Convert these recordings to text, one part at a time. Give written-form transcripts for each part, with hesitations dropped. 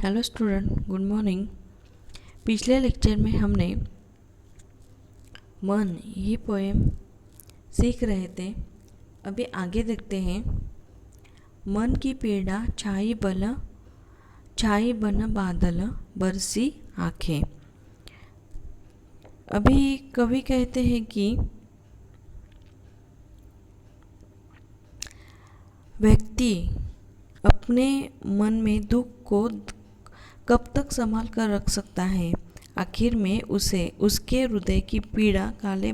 Hello student, good morning. पिछले lecture में हमने मन ये पोएम सीख रहे थे। अभी आगे देखते हैं। मन की पीड़ा छाई बन बादल बरसी आँखें। अभी कवि कहते हैं कि व्यक्ति अपने मन में दुख को कब तक संभाल कर रख सकता है। आखिर में उसे उसके हृदय की पीड़ा काले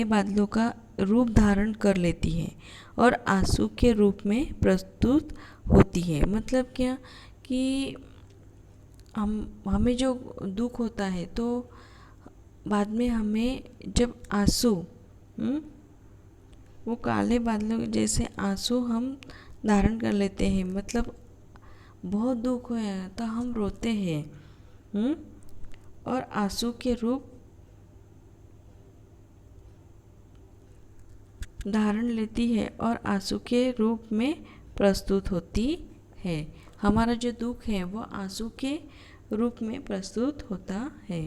बादलों का रूप धारण कर लेती है और आंसू के रूप में प्रस्तुत होती है। मतलब क्या कि हमें जो दुख होता है तो बाद में हमें जब आंसू वो काले बादलों जैसे आंसू हम धारण कर लेते हैं। मतलब बहुत दुख है तो हम रोते हैं और आंसू के रूप धारण लेती है और आंसू के रूप में प्रस्तुत होती है। हमारा जो दुख है वो आंसू के रूप में प्रस्तुत होता है।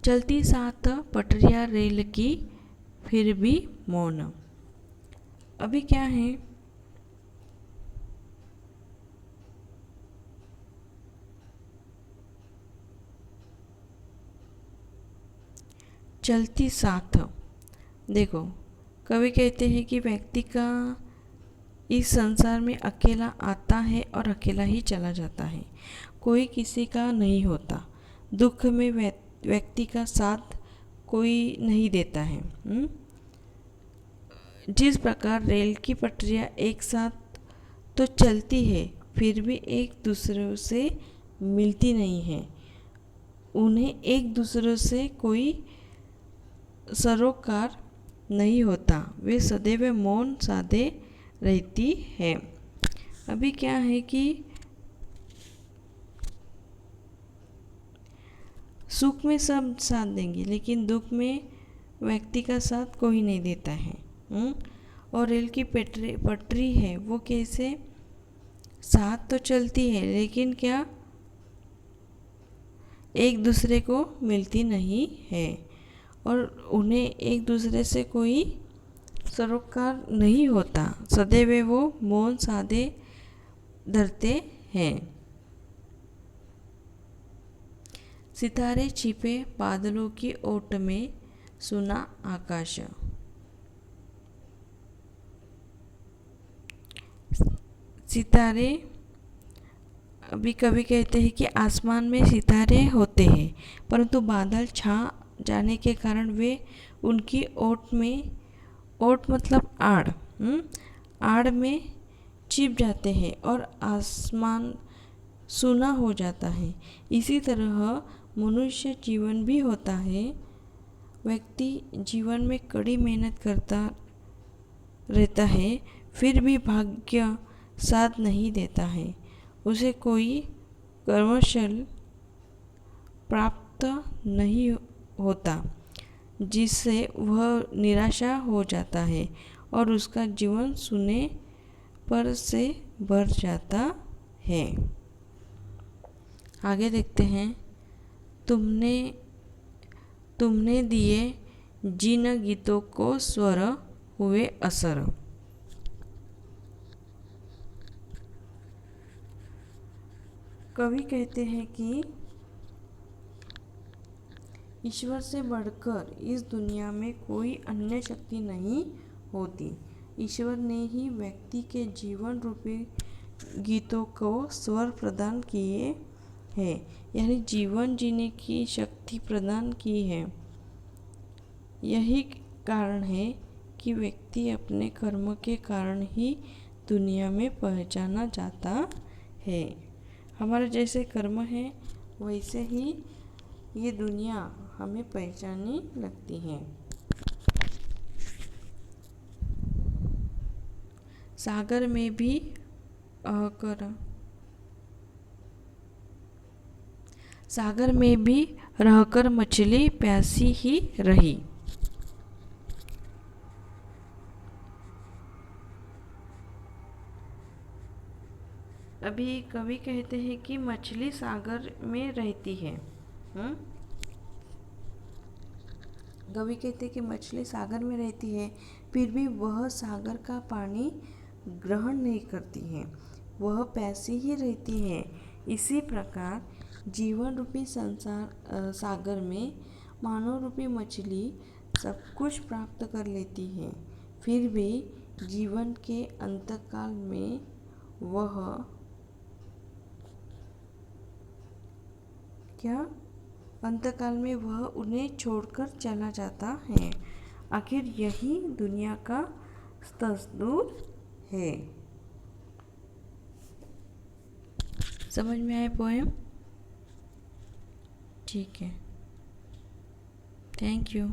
चलती साथ पटरियां रेल की फिर भी मौन। अभी क्या है, चलती साथ। देखो, कवि कहते हैं कि व्यक्ति का इस संसार में अकेला आता है और अकेला ही चला जाता है। कोई किसी का नहीं होता। दुख में व्यक्ति का साथ कोई नहीं देता है। जिस प्रकार रेल की पटरियां एक साथ तो चलती है फिर भी एक दूसरे से मिलती नहीं है, उन्हें एक दूसरे से कोई सरोकार नहीं होता, वे सदैव मौन साधे रहती है। अभी क्या है कि सुख में सब साथ देंगे लेकिन दुख में व्यक्ति का साथ कोई नहीं देता है। और रेल की पटरी है वो कैसे साथ तो चलती है लेकिन क्या एक दूसरे को मिलती नहीं है और उन्हें एक दूसरे से कोई सरोकार नहीं होता, सदैव वो मौन साधे धरते हैं। सितारे छिपे बादलों की ओट में सुना आकाश। सितारे, अभी कभी कहते हैं कि आसमान में सितारे होते हैं परंतु बादल छा जाने के कारण वे उनकी ओट मतलब आड़ में छिप जाते हैं और आसमान सूना हो जाता है। इसी तरह मनुष्य जीवन भी होता है। व्यक्ति जीवन में कड़ी मेहनत करता रहता है फिर भी भाग्य साथ नहीं देता है, उसे कोई कर्मशल प्राप्त नहीं होता जिससे वह निराशा हो जाता है और उसका जीवन सूने पर से भर जाता है। आगे देखते हैं। तुमने दिए जिन गीतों को स्वर हुए असर। कवि कहते हैं कि ईश्वर से बढ़कर इस दुनिया में कोई अन्य शक्ति नहीं होती। ईश्वर ने ही व्यक्ति के जीवन रूपी गीतों को स्वर प्रदान किए हैं, यानी जीवन जीने की शक्ति प्रदान की है। यही कारण है कि व्यक्ति अपने कर्म के कारण ही दुनिया में पहचाना जाता है। हमारे जैसे कर्म है वैसे ही ये दुनिया हमें पहचानने लगती है। सागर में भी रहकर मछली प्यासी ही रही। अभी कवि कहते हैं कि मछली सागर में रहती है। कवि कहते हैं कि मछली सागर में रहती है, फिर भी वह सागर का पानी ग्रहण नहीं करती है, वह पैसी ही रहती है। इसी प्रकार जीवन रूपी संसार सागर में मानव रूपी मछली सब कुछ प्राप्त कर लेती है, फिर भी जीवन के अंतकाल में वह उन्हें छोड़कर चला जाता है। आखिर यही दुनिया का दस्तूर है। समझ में आए पोएम? ठीक है, थैंक यू।